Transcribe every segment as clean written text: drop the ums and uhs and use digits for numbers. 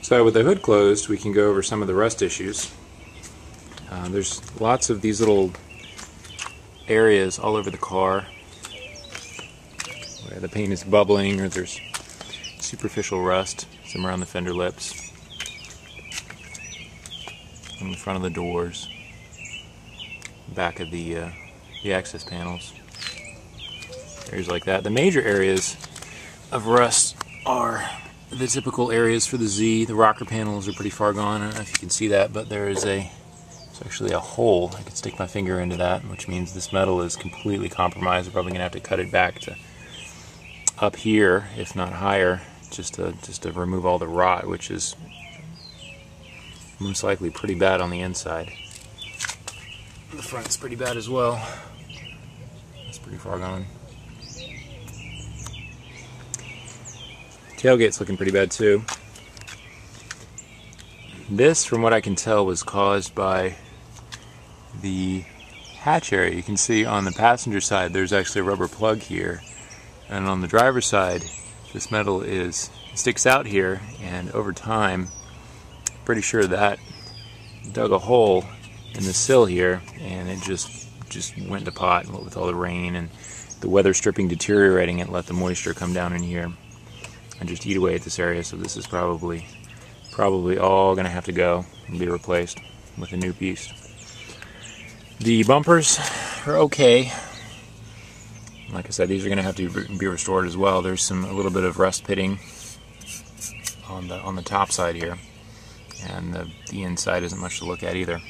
So with the hood closed, we can go over some of the rust issues. There's lots of these little areas all over the car where the paint is bubbling or there's superficial rust, some around the fender lips, on the front of the doors, back of the access panels, areas like that. The major areas of rust are the typical areas for the Z. The rocker panels are pretty far gone. I don't know if you can see that, but there's actually a hole. I could stick my finger into that, which means this metal is completely compromised. We're probably going to have to cut it back to up here, if not higher, just to remove all the rot, which is most likely pretty bad on the inside. The front's pretty bad as well. It's pretty far gone. Tailgate's looking pretty bad too. This, from what I can tell, was caused by the hatch area. You can see on the passenger side there's actually a rubber plug here, and on the driver's side this metal sticks out here, and over time pretty sure that dug a hole in the sill here, and it just went to pot with all the rain and the weather stripping deteriorating it, let the moisture come down in here and just eat away at this area. So this is probably all going to have to go and be replaced with a new piece. The bumpers are okay. Like I said, these are going to have to be restored as well. There's a little bit of rust pitting on the top side here, and the inside isn't much to look at either.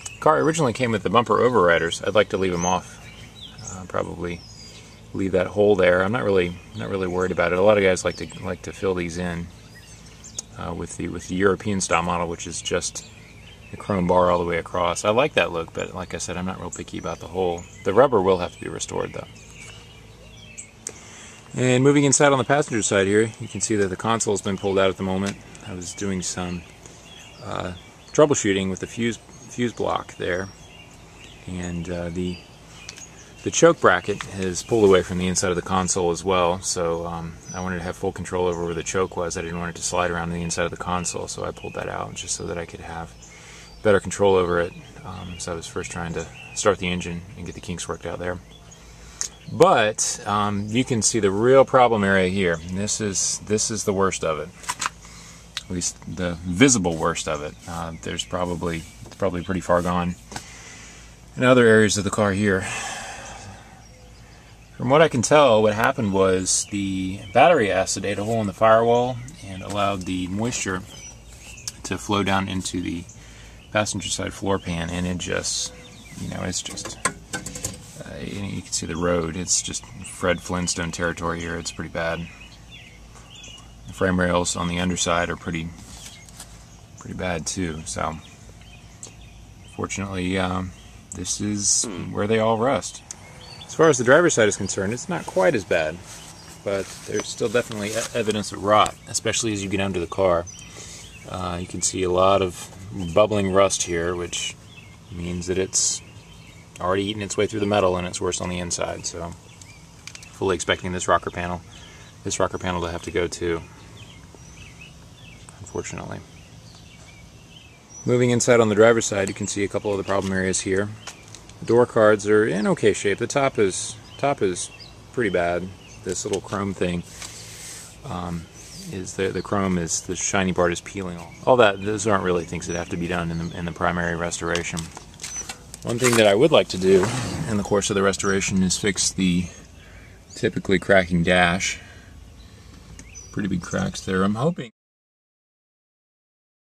The car originally came with the bumper overriders. I'd like to leave them off. Probably leave that hole there. I'm not really worried about it. A lot of guys like to fill these in with the European style model, which is just a chrome bar all the way across. I like that look, but like I said, I'm not real picky about the hole. The rubber will have to be restored though. And moving inside on the passenger side here, you can see that the console has been pulled out at the moment. I was doing some troubleshooting with the fuse block there, and the choke bracket has pulled away from the inside of the console as well, so I wanted to have full control over where the choke was. I didn't want it to slide around the inside of the console, so I pulled that out just so that I could have better control over it. So I was first trying to start the engine and get the kinks worked out there. But you can see the real problem area here. This is the worst of it, at least the visible worst of it. It's probably pretty far gone in other areas of the car here. From what I can tell, what happened was the battery acid ate a hole in the firewall and allowed the moisture to flow down into the passenger side floor pan, and it just, it's just, you can see the road. It's just Fred Flintstone territory here. It's pretty bad. The frame rails on the underside are pretty bad too. So, fortunately, this is where they all rust. As far as the driver's side is concerned, it's not quite as bad, but there's still definitely evidence of rot, especially as you get under the car. You can see a lot of bubbling rust here, which means that it's already eaten its way through the metal and it's worse on the inside. So, fully expecting this rocker panel to have to go too, unfortunately. Moving inside on the driver's side, you can see a couple of the problem areas here. The door cards are in okay shape. The top is pretty bad. This little chrome thing the shiny part is peeling off. All that, those aren't really things that have to be done in the primary restoration. One thing that I would like to do in the course of the restoration is fix the typically cracking dash. Pretty big cracks there. I'm hoping